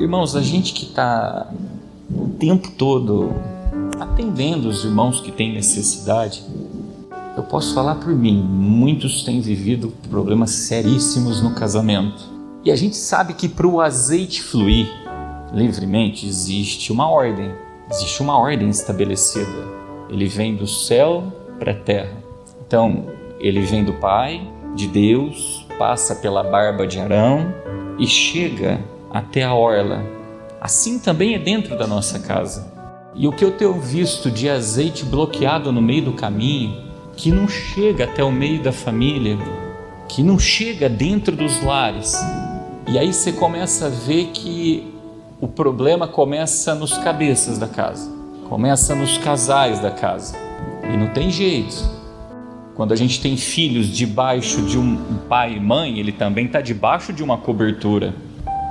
Irmãos, a gente que está o tempo todo atendendo os irmãos que têm necessidade, eu posso falar por mim, muitos têm vivido problemas seríssimos no casamento. E a gente sabe que para o azeite fluir livremente existe uma ordem estabelecida. Ele vem do céu para a terra. Então, ele vem do Pai, de Deus, passa pela barba de Arão e chega até a orla. Assim também é dentro da nossa casa. E o que eu tenho visto de azeite bloqueado no meio do caminho, que não chega até o meio da família, que não chega dentro dos lares. E aí você começa a ver que o problema começa nos cabeças da casa, começa nos casais da casa. E não tem jeito. Quando a gente tem filhos debaixo de um pai e mãe, ele também está debaixo de uma cobertura.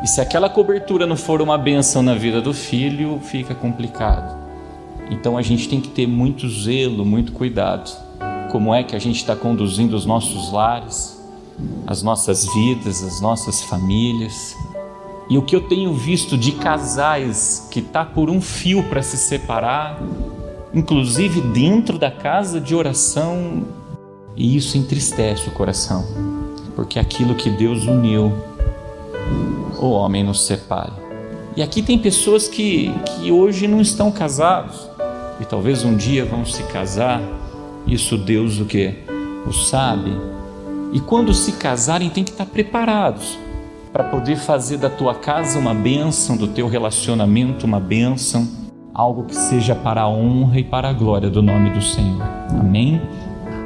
E se aquela cobertura não for uma bênção na vida do filho, fica complicado. Então a gente tem que ter muito zelo, muito cuidado. Como é que a gente está conduzindo os nossos lares, as nossas vidas, as nossas famílias. E o que eu tenho visto de casais que está por um fio para se separar, inclusive dentro da casa de oração, e isso entristece o coração, porque aquilo que Deus uniu, o homem nos separe. E aqui tem pessoas que hoje não estão casados, e talvez um dia vão se casar. Isso Deus o quê? O sabe. E quando se casarem tem que estar preparados para poder fazer da tua casa uma bênção, do teu relacionamento uma bênção, algo que seja para a honra e para a glória do nome do Senhor. Amém?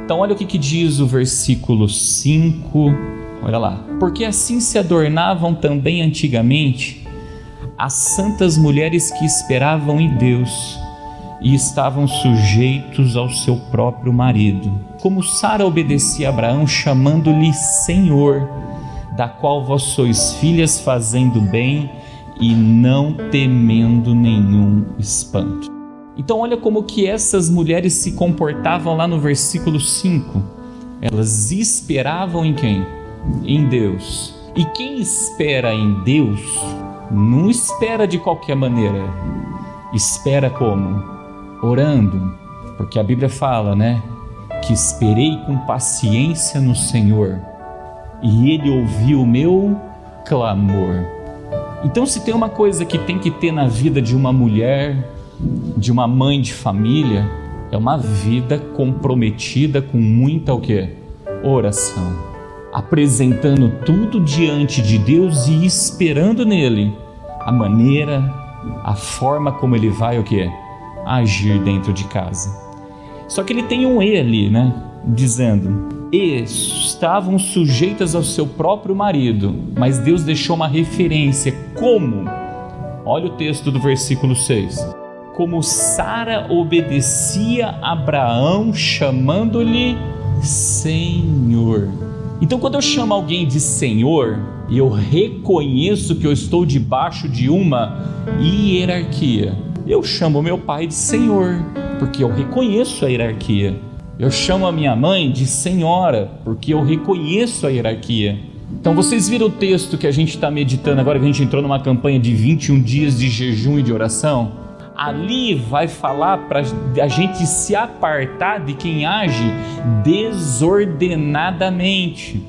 Então olha o que diz o versículo 5, olha lá. Porque assim se adornavam também antigamente as santas mulheres que esperavam em Deus e estavam sujeitos ao seu próprio marido. Como Sara obedecia a Abraão, chamando-lhe Senhor, da qual vós sois filhas, fazendo bem e não temendo nenhum espanto. Então olha como que essas mulheres se comportavam lá no versículo 5. Elas esperavam em quem? Em Deus. E quem espera em Deus, não espera de qualquer maneira. Espera como? Orando. Porque a Bíblia fala, né? Que esperei com paciência no Senhor, e Ele ouviu o meu clamor. Então, se tem uma coisa que tem que ter na vida de uma mulher, de uma mãe de família, é uma vida comprometida com muita o quê? Oração. Apresentando tudo diante de Deus e esperando nele a maneira, a forma como Ele vai o quê? Agir dentro de casa. Só que ele tem um E ali, né? Dizendo, e estavam sujeitas ao seu próprio marido, mas Deus deixou uma referência. Como? Olha o texto do versículo 6. Como Sara obedecia a Abraão, chamando-lhe Senhor. Então, quando eu chamo alguém de Senhor, eu reconheço que eu estou debaixo de uma hierarquia. Eu chamo meu pai de Senhor, porque eu reconheço a hierarquia. Eu chamo a minha mãe de Senhora, porque eu reconheço a hierarquia. Então vocês viram o texto que a gente está meditando agora, que a gente entrou numa campanha de 21 dias de jejum e de oração? Ali vai falar para a gente se apartar de quem age desordenadamente.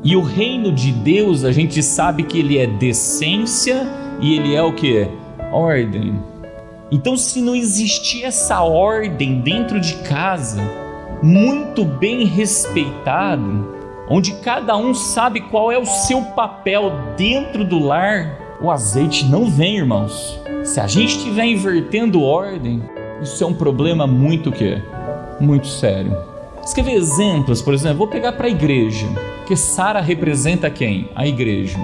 E o reino de Deus, a gente sabe que ele é decência e ele é o que? Ordem. Então, se não existir essa ordem dentro de casa, muito bem respeitado, onde cada um sabe qual é o seu papel dentro do lar, o azeite não vem, irmãos. Se a gente estiver invertendo ordem, isso é um problema muito quê? Muito sério. Você quer ver exemplos? Por exemplo, vou pegar para a igreja, porque Sara representa quem? A igreja.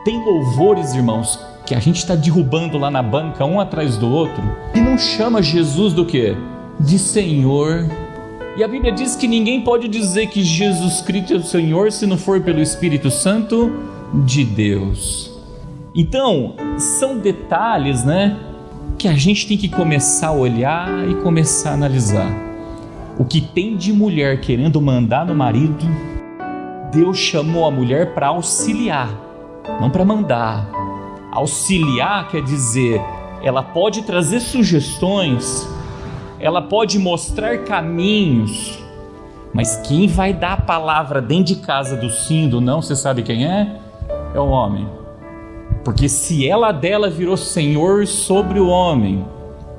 Tem louvores, irmãos, que a gente está derrubando lá na banca, um atrás do outro, e não chama Jesus do quê? De Senhor. E a Bíblia diz que ninguém pode dizer que Jesus Cristo é o Senhor se não for pelo Espírito Santo de Deus. Então, são detalhes, né, que a gente tem que começar a olhar e começar a analisar. O que tem de mulher querendo mandar no marido, Deus chamou a mulher para auxiliar, não para mandar. Auxiliar quer dizer, ela pode trazer sugestões, ela pode mostrar caminhos, mas quem vai dar a palavra dentro de casa do sim e do não, você sabe quem é? É o homem. Porque se ela dela virou senhor sobre o homem,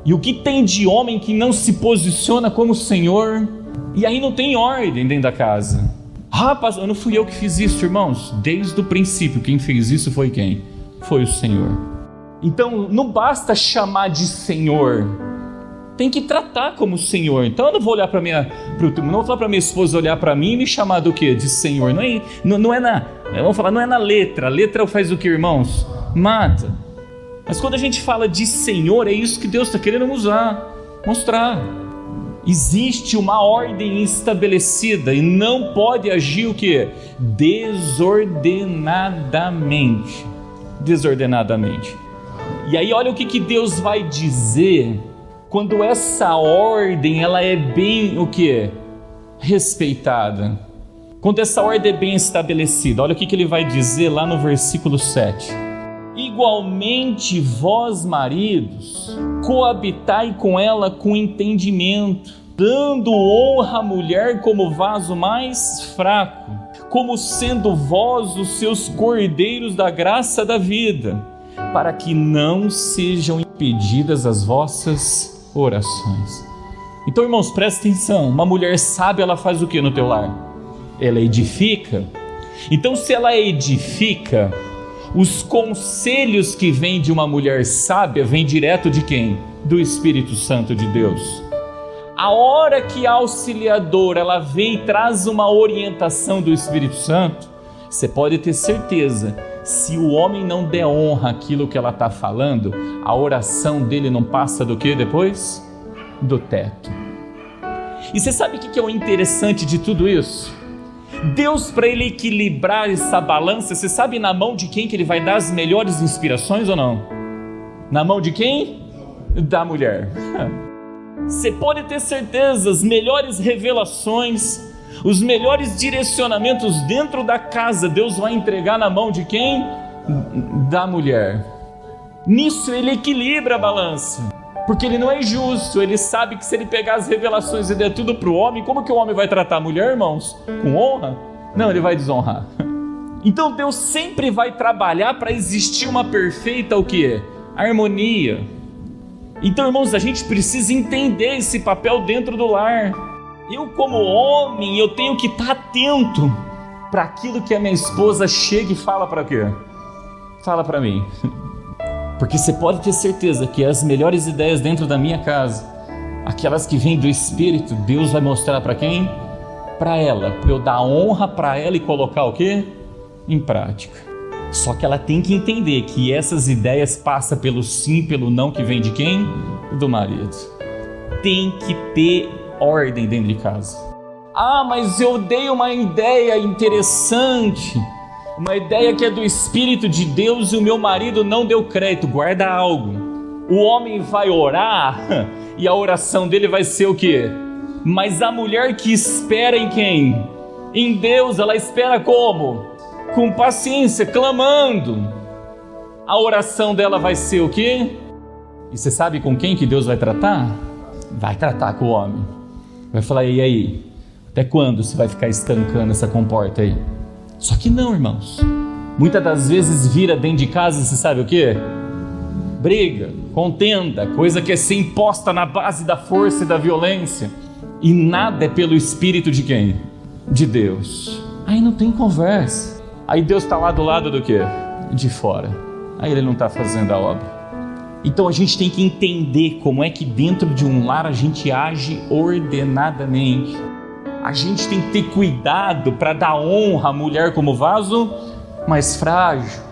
e o que tem de homem que não se posiciona como senhor, e aí não tem ordem dentro da casa. Rapaz, não fui eu que fiz isso, irmãos. Desde o princípio, quem fez isso foi quem? Foi o Senhor. Então, não basta chamar de Senhor, tem que tratar como Senhor. Então, eu não vou olhar para não vou falar para minha esposa olhar para mim e me chamar do quê? De Senhor. Não é na letra. A letra faz o que, irmãos? Mata. Mas quando a gente fala de Senhor, é isso que Deus está querendo mostrar. Existe uma ordem estabelecida e não pode agir o quê? Desordenadamente. E aí olha o que Deus vai dizer quando essa ordem ela é bem o quê? Respeitada. Quando essa ordem é bem estabelecida, olha o que ele vai dizer lá no versículo 7. Igualmente vós, maridos, coabitai com ela com entendimento, dando honra à mulher como vaso mais fraco, como sendo vós os seus cordeiros da graça da vida, para que não sejam impedidas as vossas orações. Então, irmãos, presta atenção, uma mulher sábia, ela faz o que no teu lar? Ela edifica. Então, se ela edifica, os conselhos que vêm de uma mulher sábia vêm direto de quem? Do Espírito Santo de Deus. A hora que a auxiliadora ela vem e traz uma orientação do Espírito Santo, você pode ter certeza, se o homem não der honra àquilo que ela está falando, a oração dele não passa do que depois? Do teto. E você sabe o que é o interessante de tudo isso? Deus, para ele equilibrar essa balança, você sabe na mão de quem que ele vai dar as melhores inspirações ou não? Na mão de quem? Da mulher. Você pode ter certeza, as melhores revelações, os melhores direcionamentos dentro da casa, Deus vai entregar na mão de quem? Da mulher. Nisso ele equilibra a balança, porque ele não é injusto, ele sabe que se ele pegar as revelações e der tudo para o homem, como que o homem vai tratar a mulher, irmãos? Com honra? Não, ele vai desonrar. Então Deus sempre vai trabalhar para existir uma perfeita o quê? Harmonia. Então, irmãos, a gente precisa entender esse papel dentro do lar. Eu, como homem, eu tenho que estar atento para aquilo que a minha esposa chega e fala para quê? Fala para mim. Porque você pode ter certeza que as melhores ideias dentro da minha casa, aquelas que vêm do Espírito, Deus vai mostrar para quem? Para ela, para eu dar honra para ela e colocar o quê? Em prática. Só que ela tem que entender que essas ideias passam pelo sim, pelo não, que vem de quem? Do marido. Tem que ter ordem dentro de casa. Ah, mas eu dei uma ideia interessante, uma ideia que é do Espírito de Deus e o meu marido não deu crédito. Guarda algo. O homem vai orar e a oração dele vai ser o quê? Mas a mulher que espera em quem? Em Deus, ela espera como? Com paciência, clamando. A oração dela vai ser o quê? E você sabe com quem que Deus vai tratar? Vai tratar com o homem. Vai falar, e aí? Até quando você vai ficar estancando essa comporta aí? Só que não, irmãos. Muitas das vezes vira dentro de casa, você sabe o quê? Briga, contenda, coisa que é ser imposta na base da força e da violência. E nada é pelo Espírito de quem? De Deus. Aí não tem conversa. Aí Deus está lá do lado do quê? De fora. Aí ele não está fazendo a obra. Então a gente tem que entender como é que dentro de um lar a gente age ordenadamente. A gente tem que ter cuidado para dar honra à mulher como vaso mais frágil.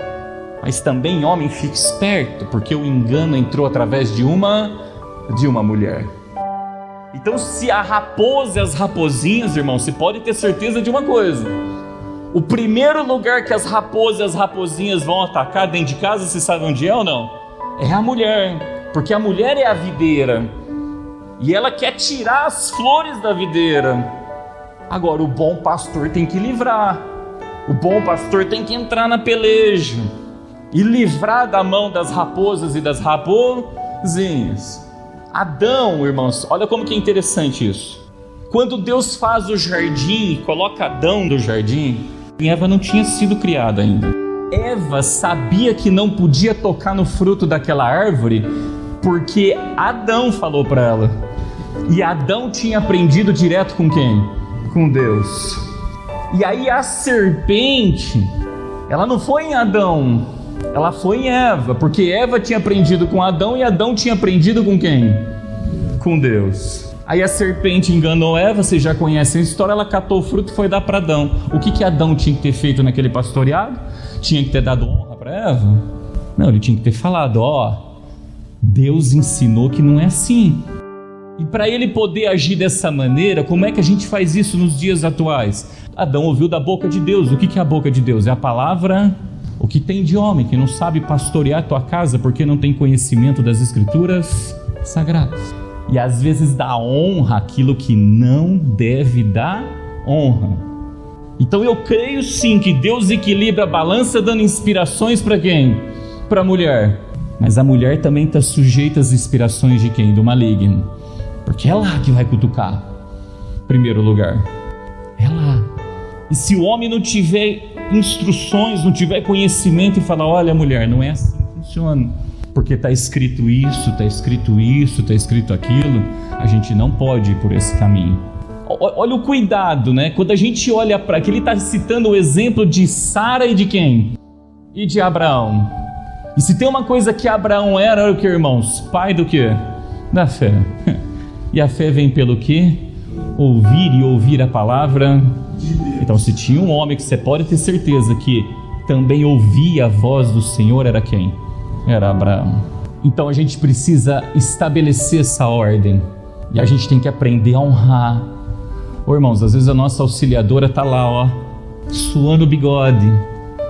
Mas também, homem, fique esperto, porque o engano entrou através de uma mulher. Então, se a raposa e as raposinhas, irmão, você pode ter certeza de uma coisa: o primeiro lugar que as raposas e as raposinhas vão atacar dentro de casa, você sabe onde é ou não? É a mulher, porque a mulher é a videira e ela quer tirar as flores da videira. Agora, o bom pastor tem que livrar, o bom pastor tem que entrar na peleja. e livrar da mão das raposas e das raposinhas. Adão, irmãos, olha como que é interessante isso. Quando Deus faz o jardim e coloca Adão no jardim, Eva não tinha sido criada ainda. Eva sabia que não podia tocar no fruto daquela árvore porque Adão falou para ela. E Adão tinha aprendido direto com quem? Com Deus. E aí a serpente, ela não foi em Adão, ela foi em Eva, porque Eva tinha aprendido com Adão e Adão tinha aprendido com quem? Com Deus. Aí a serpente enganou Eva, vocês já conhecem a história, ela catou o fruto e foi dar para Adão. O que Adão tinha que ter feito naquele pastoreado? Tinha que ter dado honra para Eva? Não, ele tinha que ter falado, Deus ensinou que não é assim. E para ele poder agir dessa maneira, como é que a gente faz isso nos dias atuais? Adão ouviu da boca de Deus. O que é a boca de Deus? É a palavra. O que tem de homem que não sabe pastorear a tua casa porque não tem conhecimento das escrituras sagradas? E às vezes dá honra àquilo que não deve dar honra. Então eu creio sim que Deus equilibra a balança dando inspirações para quem? Para a mulher. Mas a mulher também está sujeita às inspirações de quem? Do maligno. Porque é lá que vai cutucar, em primeiro lugar. É lá. E se o homem não tiver instruções, não tiver conhecimento e falar, olha mulher, não é assim que funciona. Porque está escrito isso, está escrito isso, está escrito aquilo, a gente não pode ir por esse caminho. Olha o cuidado, né? Quando a gente olha para aqui, ele está citando o exemplo de Sara e de quem? E de Abraão. E se tem uma coisa que Abraão era o que, irmãos? Pai do quê? Da fé. E a fé vem pelo quê? Ouvir e ouvir a palavra de Deus. Então se tinha um homem que você pode ter certeza que também ouvia a voz do Senhor, era quem? Era Abraão. Então a gente precisa estabelecer essa ordem. E a gente tem que aprender a honrar. Irmãos, às vezes a nossa auxiliadora está lá, suando o bigode,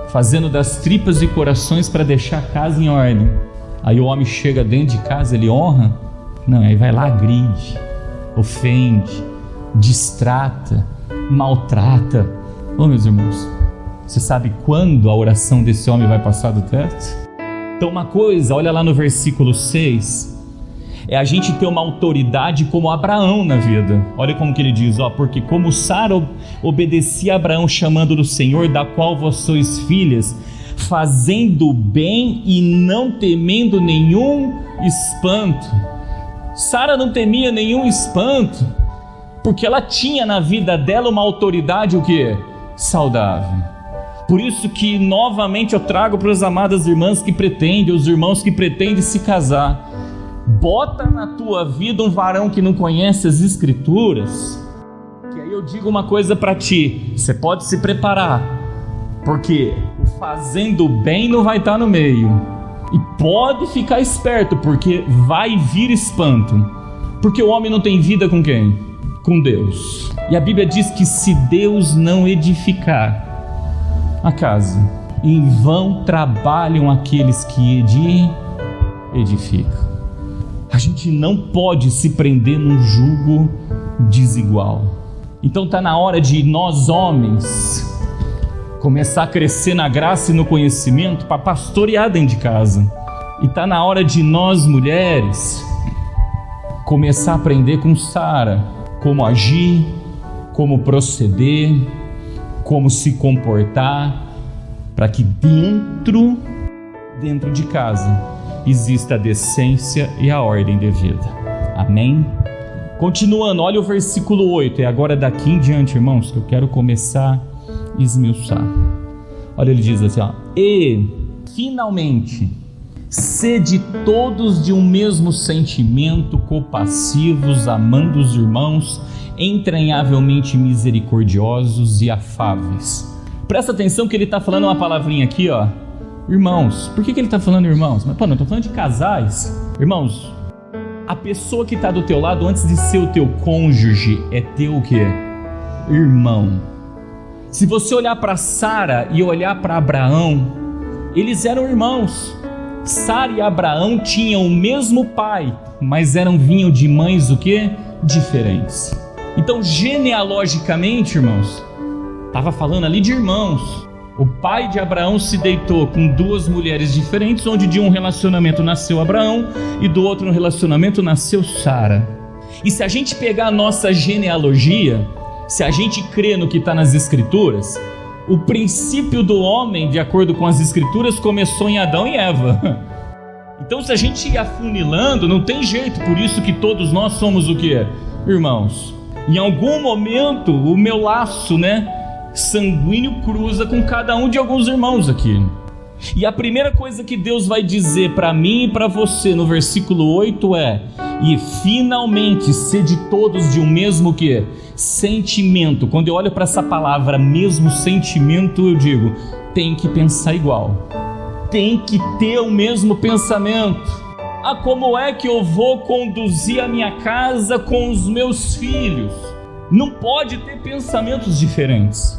fazendo das tripas e corações para deixar a casa em ordem. Aí o homem chega dentro de casa, ele honra? Não, aí vai lá, agride, ofende, distrata, maltrata. Meus irmãos, você sabe quando a oração desse homem vai passar do teto? Então uma coisa, olha lá no versículo 6, é a gente ter uma autoridade como Abraão na vida. Olha como que ele diz, porque como Sara obedecia a Abraão chamando do Senhor, da qual vós sois filhas, fazendo bem e não temendo nenhum espanto. Sara não temia nenhum espanto, porque ela tinha na vida dela uma autoridade, o quê? Saudável. Por isso que novamente eu trago para as amadas irmãs que pretendem, os irmãos que pretendem se casar, bota na tua vida um varão que não conhece as escrituras, que aí eu digo uma coisa para ti, você pode se preparar, porque o fazendo bem não vai estar no meio, e pode ficar esperto, porque vai vir espanto, porque o homem não tem vida com quem? Com Deus. E a Bíblia diz que se Deus não edificar a casa, em vão trabalham aqueles que edificam. A gente não pode se prender num jugo desigual. Então está na hora de nós homens começar a crescer na graça e no conhecimento para pastorear dentro de casa. E está na hora de nós mulheres começar a aprender com Sara como agir, como proceder, como se comportar, para que dentro de casa exista a decência e a ordem devida. Amém? Continuando, olha o versículo 8, é agora daqui em diante, irmãos, que eu quero começar a esmiuçar. Olha, ele diz assim, e finalmente, sede todos de um mesmo sentimento, compassivos, amando os irmãos, entranhavelmente misericordiosos e afáveis. Presta atenção que ele está falando uma palavrinha aqui, irmãos. Por que ele está falando irmãos? Mas não estou falando de casais. Irmãos, a pessoa que está do teu lado, antes de ser o teu cônjuge, é teu o quê? Irmão. Se você olhar para Sara e olhar para Abraão, eles eram irmãos. Sara e Abraão tinham o mesmo pai, mas vinham de mães o quê? Diferentes. Então, genealogicamente, irmãos, estava falando ali de irmãos. O pai de Abraão se deitou com duas mulheres diferentes, onde de um relacionamento nasceu Abraão e do outro relacionamento nasceu Sara. E se a gente pegar a nossa genealogia, se a gente crê no que está nas Escrituras, o princípio do homem, de acordo com as Escrituras, começou em Adão e Eva. Então, se a gente ir afunilando, não tem jeito, por isso que todos nós somos o quê? Irmãos. Em algum momento, o meu laço, sanguíneo cruza com cada um de alguns irmãos aqui. E a primeira coisa que Deus vai dizer para mim e para você no versículo 8 é: e finalmente sede todos de um mesmo que? Sentimento. Quando eu olho para essa palavra, mesmo sentimento, eu digo, tem que pensar igual, tem que ter o mesmo pensamento. Como é que eu vou conduzir a minha casa com os meus filhos? Não pode ter pensamentos diferentes.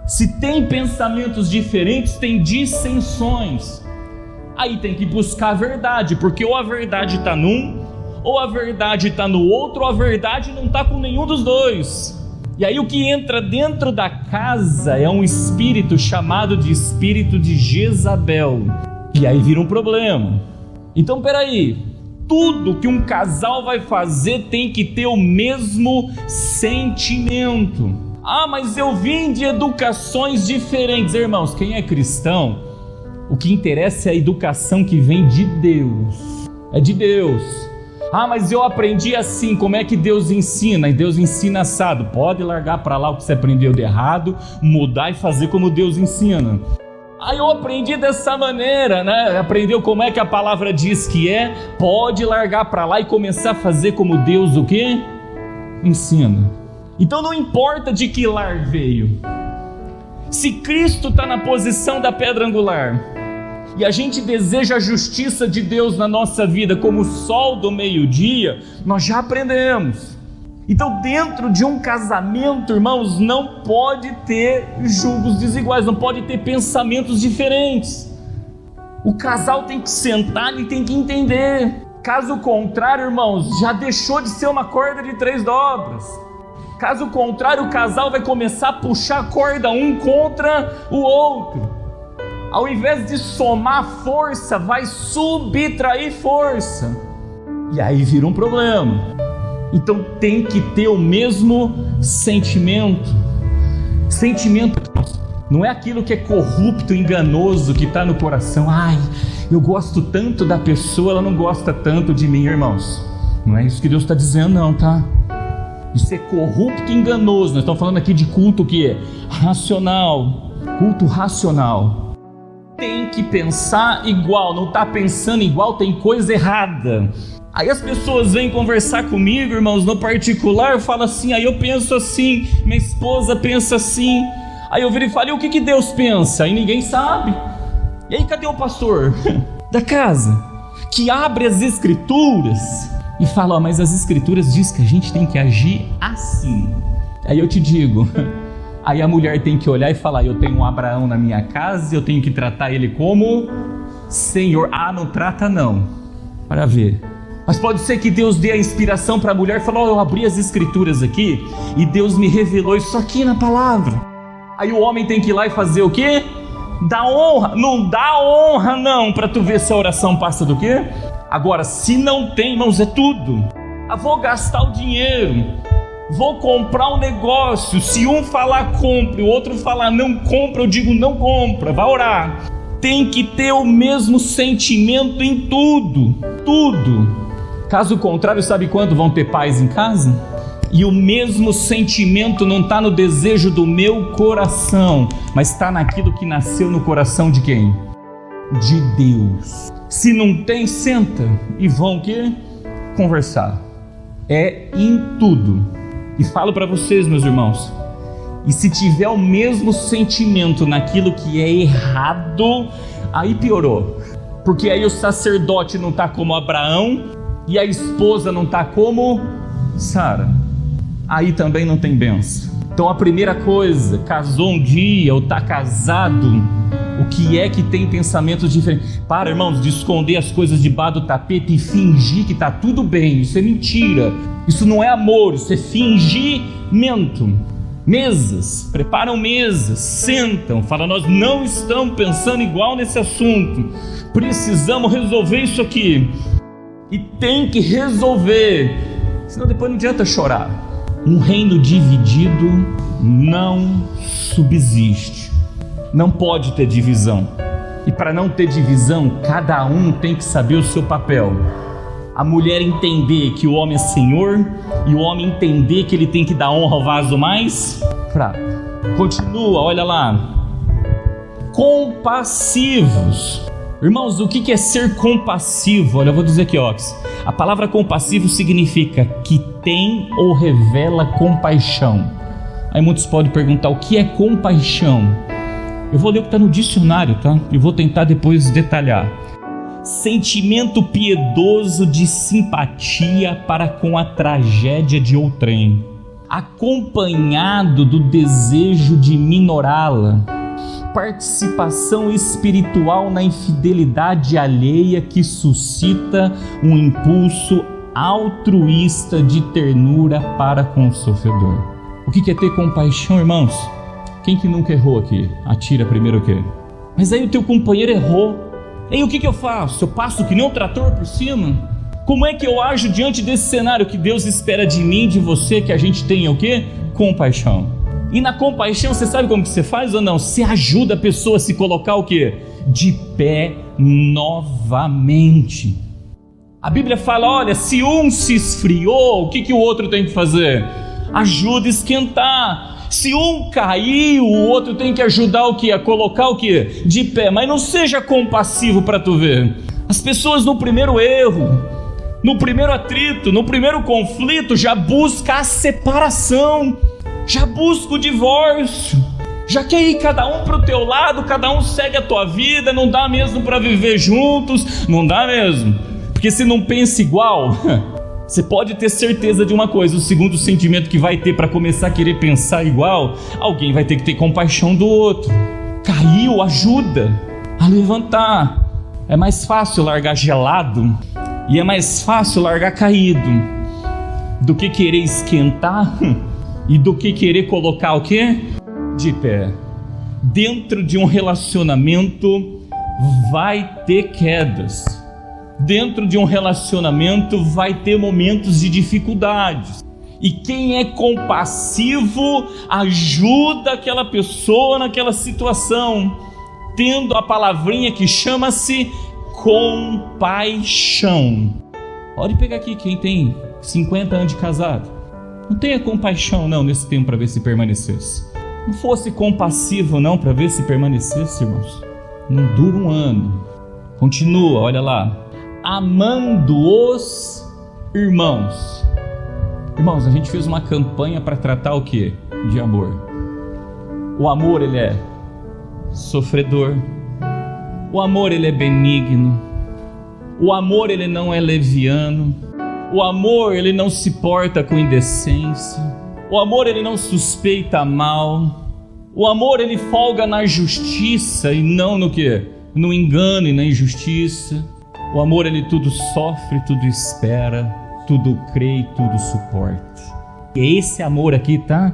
Se tem pensamentos diferentes, tem dissensões. Aí tem que buscar a verdade, porque ou a verdade está num, ou a verdade está no outro, ou a verdade não está com nenhum dos dois. E aí o que entra dentro da casa é um espírito chamado de espírito de Jezabel. E aí vira um problema. Então peraí, tudo que um casal vai fazer tem que ter o mesmo sentimento. Mas eu vim de educações diferentes. Irmãos, quem é cristão, o que interessa é a educação que vem de Deus. É de Deus. Mas eu aprendi assim. Como é que Deus ensina? E Deus ensina assado. Pode largar para lá o que você aprendeu de errado, mudar e fazer como Deus ensina. Eu aprendi dessa maneira, Aprendeu como é que a palavra diz que é. Pode largar para lá e começar a fazer como Deus o quê? Ensina. Então não importa de que lar veio. Se Cristo está na posição da pedra angular e a gente deseja a justiça de Deus na nossa vida como o sol do meio-dia, nós já aprendemos. Então dentro de um casamento, irmãos, não pode ter julgos desiguais, não pode ter pensamentos diferentes. O casal tem que sentar e tem que entender. Caso contrário, irmãos, já deixou de ser uma corda de 3 dobras. Caso contrário, o casal vai começar a puxar a corda um contra o outro. Ao invés de somar força, vai subtrair força. E aí vira um problema. Então tem que ter o mesmo sentimento. Sentimento não é aquilo que é corrupto, enganoso, que está no coração. Eu gosto tanto da pessoa, ela não gosta tanto de mim, irmãos. Não é isso que Deus está dizendo não, tá? Isso é corrupto e enganoso. Nós estamos falando aqui de culto que é racional. Culto racional. Tem que pensar igual. Não está pensando igual, tem coisa errada. Aí as pessoas vêm conversar comigo, irmãos, no particular, eu falo assim, aí eu penso assim, minha esposa pensa assim. Aí eu viro e falo, e o que Deus pensa? Aí ninguém sabe. E aí cadê o pastor da casa que abre as Escrituras e fala, mas as Escrituras diz que a gente tem que agir assim. Aí eu te digo, aí a mulher tem que olhar e falar, eu tenho um Abraão na minha casa, eu tenho que tratar ele como Senhor. Não trata não, para ver. Mas pode ser que Deus dê a inspiração para a mulher e falou, eu abri as Escrituras aqui e Deus me revelou isso aqui na palavra. Aí o homem tem que ir lá e fazer o quê? Dar honra. Não dá honra não, para tu ver se a oração passa do quê? Agora, se não tem, irmãos, é tudo. Vou gastar o dinheiro, vou comprar um negócio. Se um falar compre, o outro falar não compra, eu digo não compra, vai orar. Tem que ter o mesmo sentimento em tudo, tudo. Caso contrário, sabe quando vão ter paz em casa? E o mesmo sentimento não está no desejo do meu coração, mas está naquilo que nasceu no coração de quem? De Deus. Se não tem, senta e vão o quê? Conversar. É em tudo. E falo para vocês, meus irmãos, e se tiver o mesmo sentimento naquilo que é errado, aí piorou. Porque aí o sacerdote não está como Abraão e a esposa não está como Sara. Aí também não tem bênção. Então a primeira coisa, casou um dia ou está casado, o que é que tem pensamentos diferentes? Para, irmãos, de esconder as coisas debaixo do tapete e fingir que está tudo bem. Isso é mentira. Isso não é amor, isso é fingimento. mesas, preparam mesas, sentam, falam: nós não estamos pensando igual nesse assunto, precisamos resolver isso aqui, e tem que resolver, senão depois não adianta chorar. Um reino dividido não subsiste, não pode ter divisão, e para não ter divisão, cada um tem que saber o seu papel. A mulher entender que o homem é senhor, e o homem entender que ele tem que dar honra ao vaso mais fraco. Continua, olha lá. Compassivos. Irmãos, o que é ser compassivo? Olha, eu vou dizer aqui, ó. A palavra compassivo significa que tem ou revela compaixão. Aí muitos podem perguntar: o que é compaixão? Eu vou ler o que está no dicionário, tá? E vou tentar depois detalhar. Sentimento piedoso de simpatia para com a tragédia de outrem, acompanhado do desejo de minorá-la, participação espiritual na infidelidade alheia que suscita um impulso altruísta de ternura para com o sofredor. O que é ter compaixão, irmãos? Quem que nunca errou aqui? Atira primeiro o quê? Mas aí o teu companheiro errou. E o que eu faço? Eu passo que nem um trator por cima? Como é que eu ajo diante desse cenário que Deus espera de mim, de você, que a gente tenha o quê? Compaixão. E na compaixão, você sabe como que você faz ou não? Você ajuda a pessoa a se colocar o quê? De pé novamente. A Bíblia fala: olha, se um se esfriou, o que o outro tem que fazer? Ajuda a esquentar. Se um caiu, o outro tem que ajudar o quê? A colocar o quê? De pé. Mas não seja compassivo para tu ver. As pessoas no primeiro erro, no primeiro atrito, no primeiro conflito, já busca a separação, já busca o divórcio, já quer ir cada um para o teu lado, cada um segue a tua vida. Não dá mesmo para viver juntos, não dá mesmo, porque se não pensa igual, você pode ter certeza de uma coisa: o segundo sentimento que vai ter para começar a querer pensar igual, alguém vai ter que ter compaixão do outro. Caiu, ajuda a levantar. É mais fácil largar gelado e é mais fácil largar caído do que querer esquentar e do que querer colocar o quê? De pé. Dentro de um relacionamento vai ter quedas. Dentro de um relacionamento vai ter momentos de dificuldades. E quem é compassivo ajuda aquela pessoa naquela situação, tendo a palavrinha que chama-se compaixão. Pode pegar aqui quem tem 50 anos de casado. Não tenha compaixão não nesse tempo para ver se permanecesse. Não fosse compassivo não para ver se permanecesse, irmãos. Não dura um ano. Continua, olha lá. Amando os irmãos. Irmãos, a gente fez uma campanha para tratar o que? De amor. O amor, ele é sofredor. O amor, ele é benigno. O amor, ele não é leviano. O amor, ele não se porta com indecência. O amor, ele não suspeita mal. O amor, ele folga na justiça e não no quê? No engano e na injustiça. O amor, ele tudo sofre, tudo espera, tudo crê e tudo suporta. E é esse amor aqui, tá?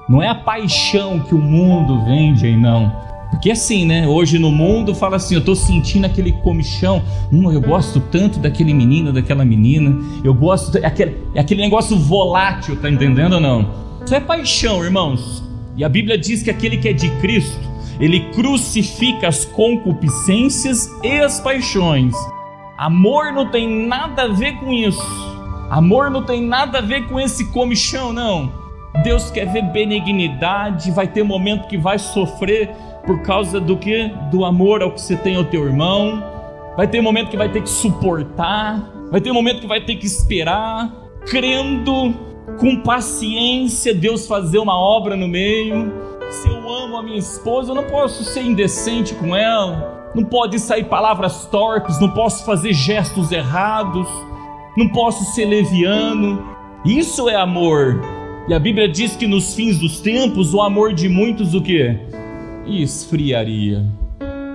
Não é a paixão que o mundo vende aí, não. Porque assim, né? Hoje no mundo fala assim: eu tô sentindo aquele comichão. Eu gosto tanto daquele menino, daquela menina. Eu gosto... É aquele negócio volátil, tá entendendo ou não? Isso é paixão, irmãos. E a Bíblia diz que aquele que é de Cristo, ele crucifica as concupiscências e as paixões. Amor não tem nada a ver com isso. Amor não tem nada a ver com esse comichão, não. Deus quer ver benignidade. Vai ter momento que vai sofrer por causa do quê? Do amor ao que você tem ao teu irmão. Vai ter momento que vai ter que suportar. Vai ter momento que vai ter que esperar, crendo, com paciência, Deus fazer uma obra no meio. Se eu amo a minha esposa, eu não posso ser indecente com ela. Não pode sair palavras torpes, não posso fazer gestos errados, não posso ser leviano. Isso é amor. E a Bíblia diz que nos fins dos tempos o amor de muitos o quê? Esfriaria.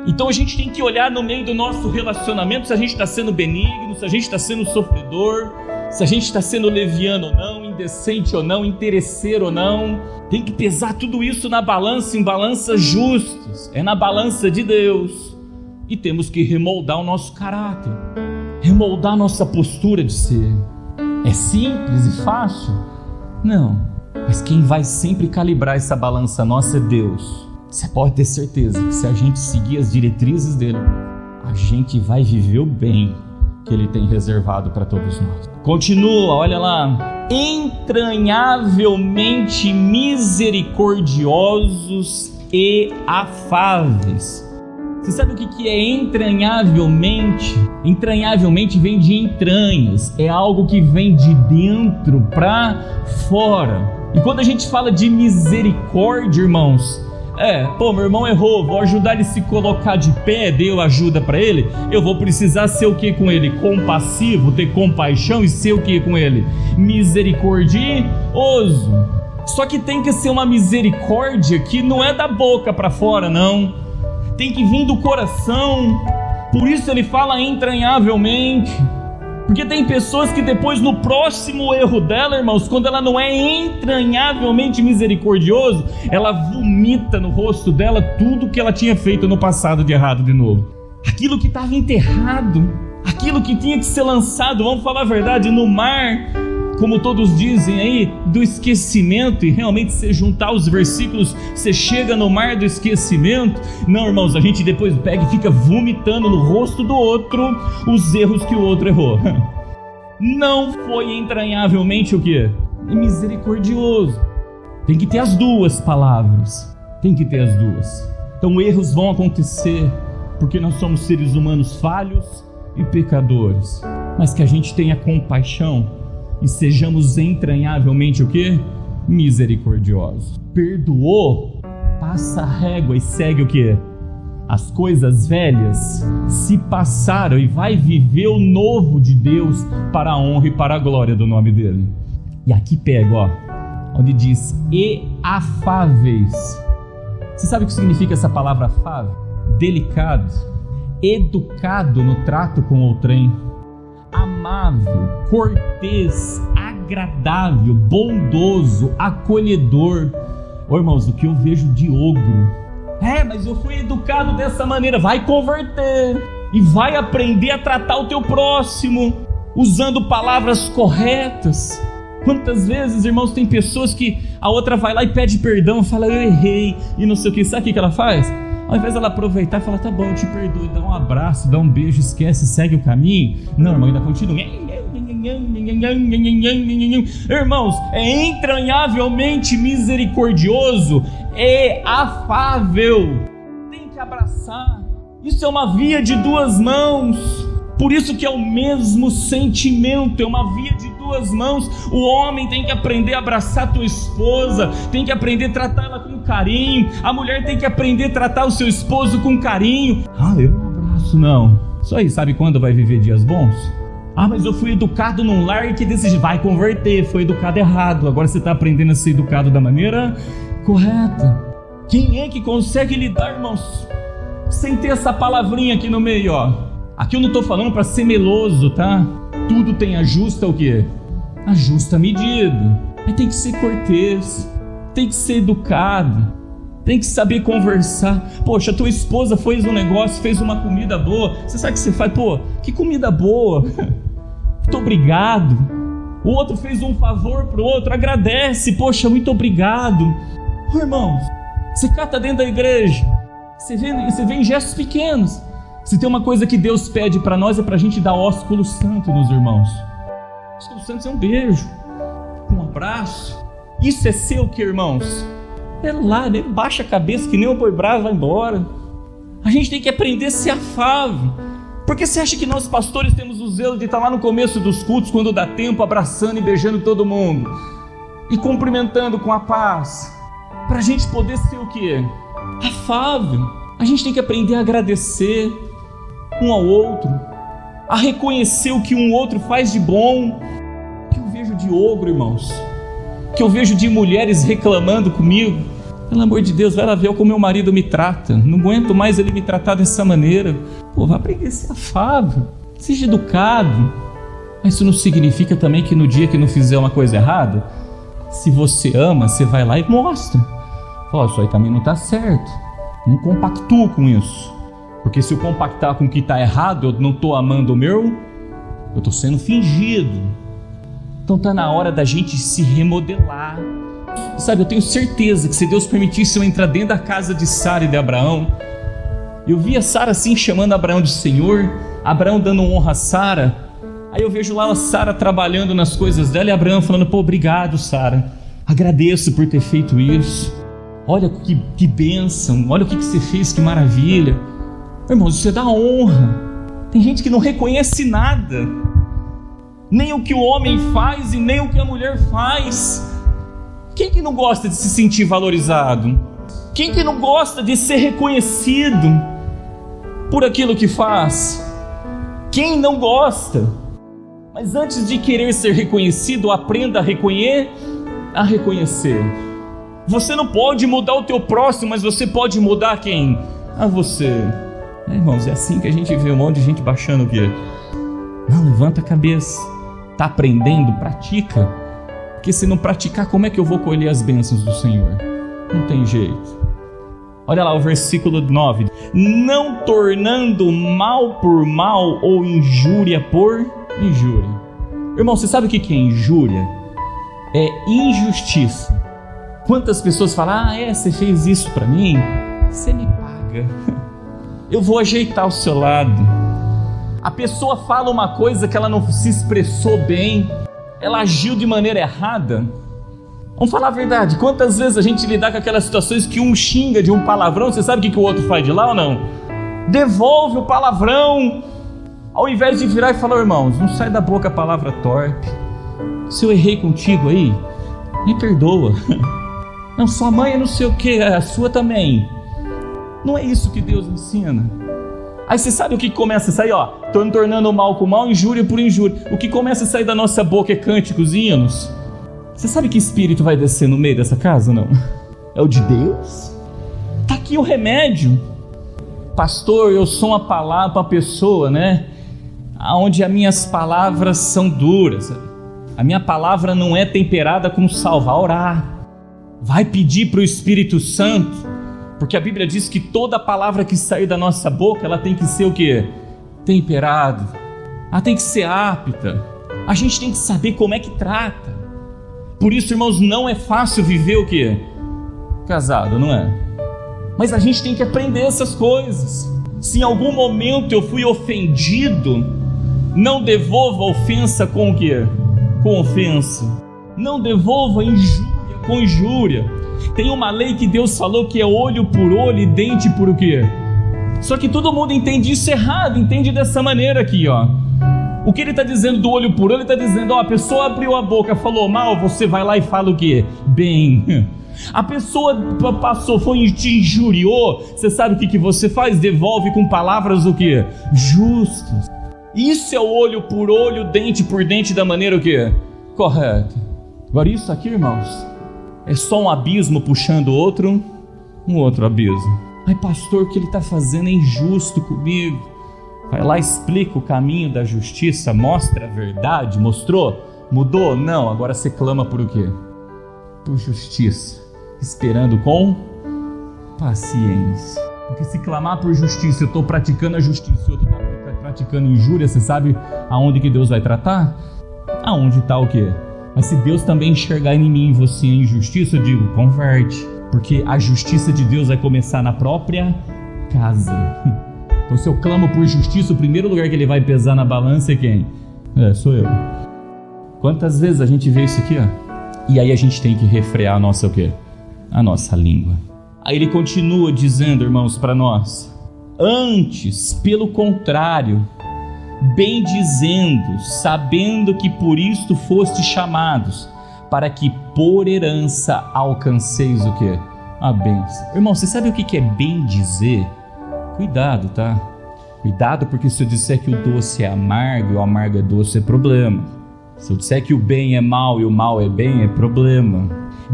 Então a gente tem que olhar no meio do nosso relacionamento se a gente está sendo benigno, se a gente está sendo sofredor, se a gente está sendo leviano ou não, indecente ou não, interesseiro ou não. Tem que pesar tudo isso na balança, em balanças justas, é na balança de Deus. E temos que remoldar o nosso caráter, remoldar a nossa postura de ser. É simples e fácil? Não, mas quem vai sempre calibrar essa balança nossa é Deus. Você pode ter certeza que se a gente seguir as diretrizes dele, a gente vai viver o bem que ele tem reservado para todos nós. Continua, olha lá. Entranhavelmente misericordiosos e afáveis. Você sabe o que é entranhavelmente? Entranhavelmente vem de entranhas, é algo que vem de dentro para fora. E quando a gente fala de misericórdia, irmãos, meu irmão errou, vou ajudar ele a se colocar de pé, deu ajuda para ele, eu vou precisar ser o que com ele? Compassivo, ter compaixão e ser o que com ele? Misericordioso. Só que tem que ser uma misericórdia que não é da boca para fora, não. Tem que vir do coração. Por isso ele fala entranhavelmente. Porque tem pessoas que depois, no próximo erro dela, irmãos, quando ela não é entranhavelmente misericordioso, ela vomita no rosto dela tudo que ela tinha feito no passado de errado de novo. Aquilo que estava enterrado, aquilo que tinha que ser lançado, vamos falar a verdade, no mar, como todos dizem aí, do esquecimento. E realmente, se juntar os versículos, você chega no mar do esquecimento. Não, irmãos, a gente depois pega e fica vomitando no rosto do outro os erros que o outro errou. Não foi entranhavelmente o quê? Misericordioso. Tem que ter as duas palavras, tem que ter as duas. Então erros vão acontecer, porque nós somos seres humanos falhos e pecadores, mas que a gente tenha compaixão e sejamos entranhavelmente o quê? Misericordiosos. Perdoou, passa a régua e segue o quê? As coisas velhas se passaram e vai viver o novo de Deus para a honra e para a glória do nome dele. E aqui pega, onde diz e afáveis. Você sabe o que significa essa palavra afável? Delicado, educado no trato com outrem, amável, cortês, agradável, bondoso, acolhedor. Irmãos, o que eu vejo de ogro? Mas eu fui educado dessa maneira. Vai converter e vai aprender a tratar o teu próximo usando palavras corretas. Quantas vezes, irmãos, tem pessoas que a outra vai lá e pede perdão, fala eu errei e não sei o que. Sabe o que ela faz? Ao invés dela aproveitar e falar, tá bom, eu te perdoo, dá um abraço, dá um beijo, esquece, segue o caminho. Não, irmão, ainda continua. Irmãos, é entranhavelmente misericordioso, é afável. Tem que abraçar. Isso é uma via de duas mãos. Por isso que é o mesmo sentimento, é uma via de duas mãos. O homem tem que aprender a abraçar a tua esposa, tem que aprender a tratar ela com carinho. A mulher tem que aprender a tratar o seu esposo com carinho. Eu não abraço não. Isso aí, sabe quando vai viver dias bons? Mas eu fui educado num lar que decide, vai converter, foi educado errado. Agora você está aprendendo a ser educado da maneira correta. Quem é que consegue lidar, irmãos, sem ter essa palavrinha aqui no meio, Aqui eu não estou falando para ser meloso, tá? Tudo tem a justa o quê? A justa medida. Mas tem que ser cortês, tem que ser educado, tem que saber conversar. Poxa, tua esposa fez um negócio, fez uma comida boa. Você sabe o que você faz? Que comida boa. Muito obrigado. O outro fez um favor pro outro, agradece. Poxa, muito obrigado. Irmãos, você cata dentro da igreja, você vê em gestos pequenos. Se tem uma coisa que Deus pede para nós, é para a gente dar ósculo santo nos irmãos. Ósculo santo é um beijo, um abraço. Isso é ser o que, irmãos? É lá, né? Baixa a cabeça que nem o boi bravo vai embora. A gente tem que aprender a ser afável. Porque você acha que nós pastores temos o zelo de estar lá no começo dos cultos, quando dá tempo, abraçando e beijando todo mundo e cumprimentando com a paz, para a gente poder ser o que? Afável. A gente tem que aprender a agradecer um ao outro, a reconhecer o que um outro faz de bom. Que eu vejo de ogro, irmãos, que eu vejo de mulheres reclamando comigo. Pelo amor de Deus, vai lá ver como meu marido me trata, não aguento mais ele me tratar dessa maneira. Vai aprender a ser afável, seja educado. Mas isso não significa também que no dia que não fizer uma coisa errada, se você ama, você vai lá e mostra. Fala, isso aí também não está certo. Não compactua com isso. Porque se eu compactar com o que está errado, eu não estou amando o meu, eu estou sendo fingido. Então está na hora da gente se remodelar. Sabe, eu tenho certeza que se Deus permitisse eu entrar dentro da casa de Sara e de Abraão, eu via Sara assim chamando Abraão de Senhor, Abraão dando honra a Sara. Aí eu vejo lá a Sara trabalhando nas coisas dela e Abraão falando, pô, obrigado, Sara, agradeço por ter feito isso. Olha que bênção, olha o que você fez, que maravilha. Irmãos, isso é da honra. Tem gente que não reconhece nada, nem o que o homem faz e nem o que a mulher faz. Quem que não gosta de se sentir valorizado? Quem que não gosta de ser reconhecido por aquilo que faz? Quem não gosta? Mas antes de querer ser reconhecido, aprenda a reconhecer. Você não pode mudar o teu próximo, mas você pode mudar quem? A você. Irmãos, é assim que a gente vê um monte de gente baixando o quê? Não, levanta a cabeça. Está aprendendo? Pratica. Porque se não praticar, como é que eu vou colher as bênçãos do Senhor? Não tem jeito. Olha lá o versículo 9. Não tornando mal por mal ou injúria por injúria. Irmão, você sabe o que é injúria? É injustiça. Quantas pessoas falam, você fez isso para mim? Você me paga. Eu vou ajeitar o seu lado. A pessoa fala uma coisa que ela não se expressou bem, ela agiu de maneira errada. Vamos falar a verdade, quantas vezes a gente lidar com aquelas situações que um xinga de um palavrão, você sabe o que o outro faz de lá ou não? Devolve o palavrão, ao invés de virar e falar, irmãos, não sai da boca a palavra torpe. Se eu errei contigo aí, me perdoa. Não, sua mãe é não sei o que, a sua também. Não é isso que Deus ensina. Aí você sabe o que começa a sair, tornando mal com mal, injúria por injúria. O que começa a sair da nossa boca é cânticos e hinos. Você sabe que espírito vai descer no meio dessa casa, não? É o de Deus? Está aqui o remédio. Pastor, eu sou uma pessoa, né? Onde as minhas palavras são duras. A minha palavra não é temperada com sal. Vai orar. Vai pedir para o Espírito Santo. Porque a Bíblia diz que toda palavra que sair da nossa boca, ela tem que ser o quê? Temperada. Ela tem que ser apta. A gente tem que saber como é que trata. Por isso, irmãos, não é fácil viver o quê? Casado, não é? Mas a gente tem que aprender essas coisas. Se em algum momento eu fui ofendido, não devolva a ofensa com o quê? Com ofensa. Não devolva injúria com injúria. Tem uma lei que Deus falou que é olho por olho e dente por o quê? Só que todo mundo entende isso errado, entende dessa maneira aqui, O que ele está dizendo do olho por olho, ele está dizendo, a pessoa abriu a boca, falou mal, você vai lá e fala o quê? Bem. A pessoa passou, te injuriou, você sabe o que você faz? Devolve com palavras o quê? Justas. Isso é o olho por olho, dente por dente, da maneira o quê? Correta. Agora isso aqui, irmãos, é só um abismo puxando um outro abismo. Ai, pastor, o que ele está fazendo é injusto comigo. Vai lá, explica o caminho da justiça, mostra a verdade. Mostrou? Mudou? Não, agora você clama por o quê? Por justiça, esperando com paciência. Porque se clamar por justiça, eu estou praticando a justiça e o outro está praticando injúria, você sabe aonde que Deus vai tratar? Aonde está o quê? Mas se Deus também enxergar em mim e você a injustiça, eu digo, converte. Porque a justiça de Deus vai começar na própria casa. Então se eu clamo por justiça, o primeiro lugar que ele vai pesar na balança é quem? Sou eu. Quantas vezes a gente vê isso aqui, E aí a gente tem que refrear a nossa o quê? A nossa língua. Aí ele continua dizendo, irmãos, para nós: antes, pelo contrário, bem dizendo, sabendo que por isto fostes chamados, para que por herança alcanceis o quê? A bênção. Irmão, você sabe o que é bem dizer? Cuidado, tá? Cuidado, porque se eu disser que o doce é amargo e o amargo é doce, é problema. Se eu disser que o bem é mal e o mal é bem, é problema.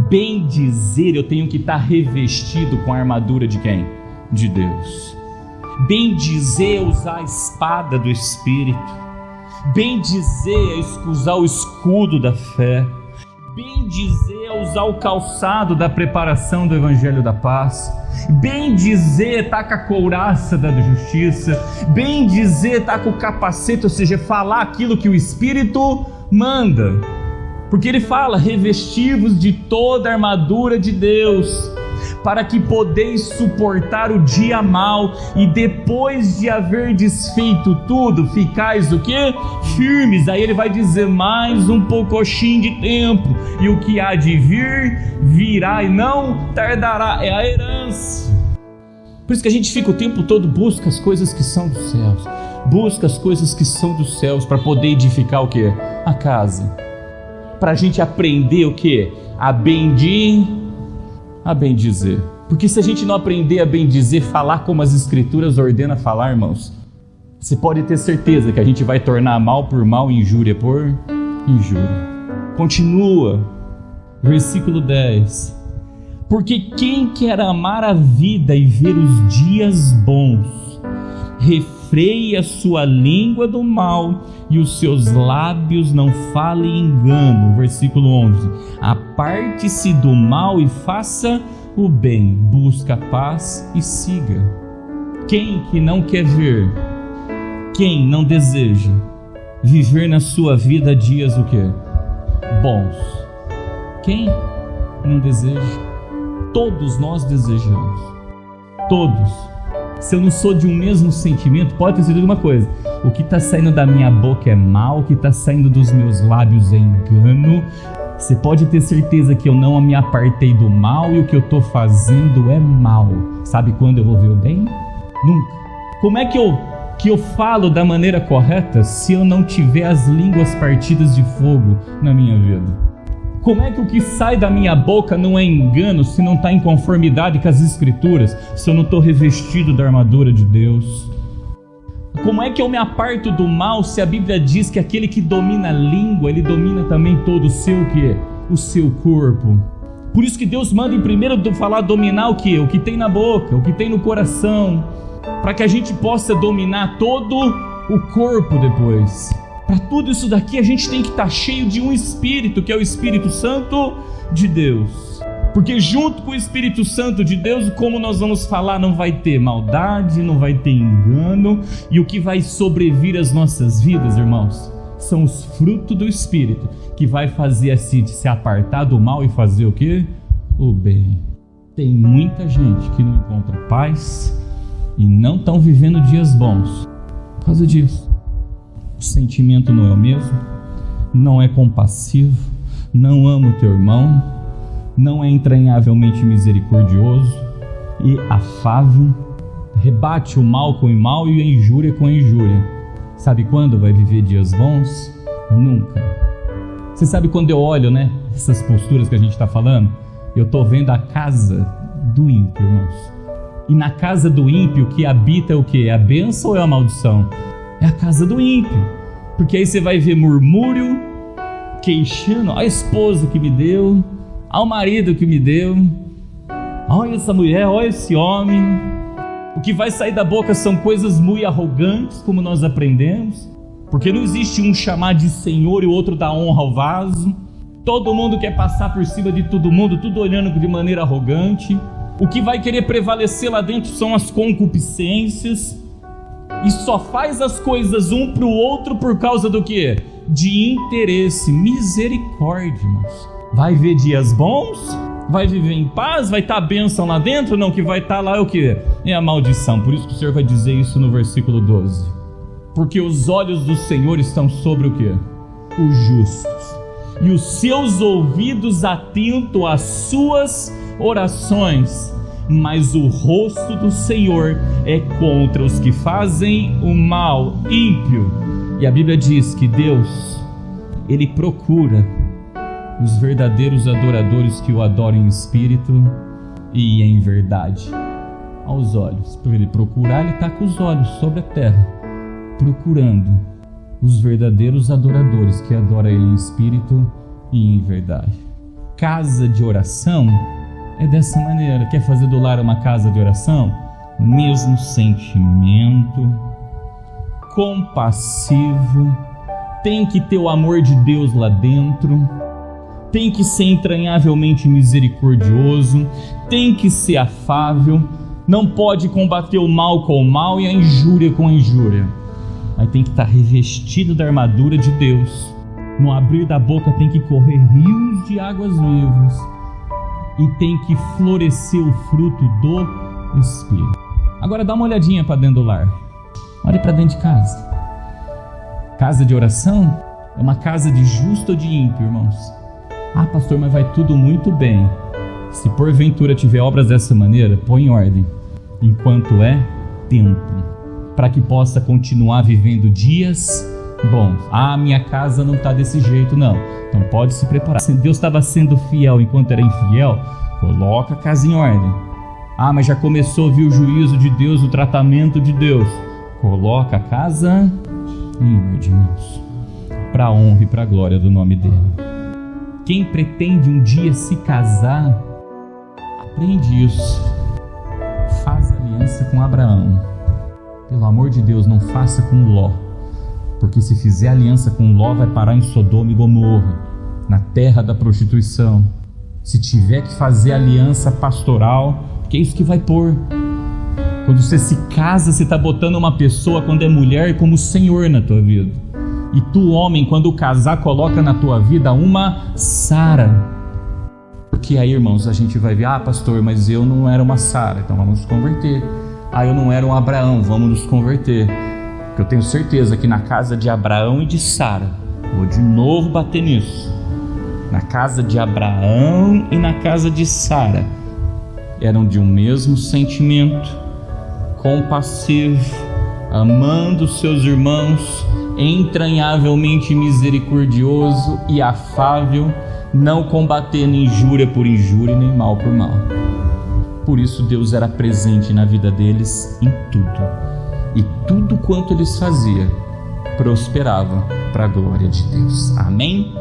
Bem dizer, eu tenho que estar revestido com a armadura de quem? De Deus. Bem dizer, usar a espada do Espírito. Bem dizer é usar o escudo da fé. Bem dizer é usar o calçado da preparação do Evangelho da Paz. Bem dizer tá com a couraça da justiça. Bem dizer tá com o capacete, ou seja, falar aquilo que o Espírito manda. Porque ele fala, revesti-vos de toda a armadura de Deus, para que podeis suportar o dia mau, e depois de haver desfeito tudo, ficais o quê? Firmes. Aí ele vai dizer, mais um pouquinho de tempo, e o que há de vir, virá e não tardará. É a herança. Por isso que a gente fica o tempo todo, busca as coisas que são dos céus, busca as coisas que são dos céus, para poder edificar o quê? A casa. Para a gente aprender o quê? A bem dizer. Porque se a gente não aprender a bem dizer, falar como as Escrituras ordenam falar, irmãos, você pode ter certeza que a gente vai tornar mal por mal, injúria por injúria. Continua, versículo 10. Porque quem quer amar a vida e ver os dias bons, refreie a sua língua do mal e os seus lábios não falem engano. Versículo 11. Aparte-se do mal e faça o bem, busca a paz e siga. Quem que não quer ver, quem não deseja viver na sua vida dias o quê? Bons. Quem não deseja? Todos nós desejamos. Todos. Se eu não sou de um mesmo sentimento, pode ter sido uma coisa: o que está saindo da minha boca é mal, o que está saindo dos meus lábios é engano. Você pode ter certeza que eu não me apartei do mal e o que eu estou fazendo é mal. Sabe quando eu vou ver o bem? Nunca. Como é que eu falo da maneira correta se eu não tiver as línguas partidas de fogo na minha vida? Como é que o que sai da minha boca não é engano se não está em conformidade com as Escrituras, se eu não estou revestido da armadura de Deus? Como é que eu me aparto do mal se a Bíblia diz que aquele que domina a língua, ele domina também todo o seu quê? O seu corpo. Por isso que Deus manda em primeiro falar dominar o quê? O que tem na boca, o que tem no coração, para que a gente possa dominar todo o corpo depois. Para tudo isso daqui a gente tem que estar cheio de um Espírito, que é o Espírito Santo de Deus. Porque junto com o Espírito Santo de Deus, como nós vamos falar, não vai ter maldade, não vai ter engano. E o que vai sobrevir às nossas vidas, irmãos, são os frutos do Espírito, que vai fazer assim, de se apartar do mal e fazer o quê? O bem. Tem muita gente que não encontra paz e não estão vivendo dias bons por causa disso. O sentimento não é o mesmo, não é compassivo, não ama o teu irmão, não é entranhavelmente misericordioso e afável, rebate o mal com o mal e a injúria com a injúria. Sabe quando vai viver dias bons? Nunca. Você sabe quando eu olho, né, essas posturas que a gente está falando? Eu estou vendo a casa do ímpio, irmãos. E na casa do ímpio que habita é o quê? É a bênção ou é a maldição? É a casa do ímpio. Porque aí você vai ver murmúrio, queixando, a esposa que me deu, ao marido que me deu, olha essa mulher, olha esse homem. O que vai sair da boca são coisas muito arrogantes, como nós aprendemos, porque não existe um chamar de Senhor e o outro dar honra ao vaso. Todo mundo quer passar por cima de todo mundo, tudo olhando de maneira arrogante. O que vai querer prevalecer lá dentro são as concupiscências, e só faz as coisas um para o outro por causa do quê? De interesse. Misericórdia, irmãos. Vai ver dias bons? Vai viver em paz? Vai estar a bênção lá dentro? Não, que vai estar lá é o quê? É a maldição. Por isso que o Senhor vai dizer isso no versículo 12. Porque os olhos do Senhor estão sobre o quê? Os justos. E os seus ouvidos atentos às suas orações. Mas o rosto do Senhor é contra os que fazem o mal, ímpio. E a Bíblia diz que Deus, Ele procura os verdadeiros adoradores que o adorem em espírito e em verdade. Aos olhos, para Ele procurar, Ele está com os olhos sobre a terra, procurando os verdadeiros adoradores que adoram Ele em espírito e em verdade. Casa de oração é dessa maneira. Quer fazer do lar uma casa de oração? Mesmo sentimento, compassivo, tem que ter o amor de Deus lá dentro, tem que ser entranhavelmente misericordioso, tem que ser afável, não pode combater o mal com o mal e a injúria com a injúria. Aí tem que estar revestido da armadura de Deus. No abrir da boca tem que correr rios de águas vivas e tem que florescer o fruto do Espírito. Agora dá uma olhadinha para dentro do lar. Olhe para dentro de casa. Casa de oração é uma casa de justo ou de ímpio, irmãos? Ah, pastor, mas vai tudo muito bem. Se porventura tiver obras dessa maneira, põe em ordem, enquanto é tempo, para que possa continuar vivendo dias bons. Ah, minha casa não está desse jeito, não. Então pode se preparar. Se Deus estava sendo fiel enquanto era infiel, coloca a casa em ordem. Ah, mas já começou a vir o juízo de Deus, o tratamento de Deus. Coloca a casa em ordem, irmãos, para a honra e para a glória do nome dele. Quem pretende um dia se casar, aprende isso. Faz aliança com Abraão. Pelo amor de Deus, não faça com Ló, porque se fizer aliança com Ló, vai parar em Sodoma e Gomorra, na terra da prostituição. Se tiver que fazer aliança pastoral, que é isso que vai pôr. Quando você se casa, você está botando uma pessoa, quando é mulher, como Senhor na tua vida. E tu, homem, quando casar, coloca na tua vida uma Sara. Porque aí, irmãos, a gente vai ver, ah, pastor, mas eu não era uma Sara, então vamos nos converter. Ah, eu não era um Abraão, vamos nos converter. Porque eu tenho certeza que na casa de Abraão e de Sara, vou de novo bater nisso, na casa de Abraão e na casa de Sara, eram de um mesmo sentimento, compassivo, amando seus irmãos, entranhavelmente misericordioso e afável, não combatendo injúria por injúria nem mal por mal. Por isso Deus era presente na vida deles em tudo, e tudo quanto eles faziam prosperava para a glória de Deus. Amém?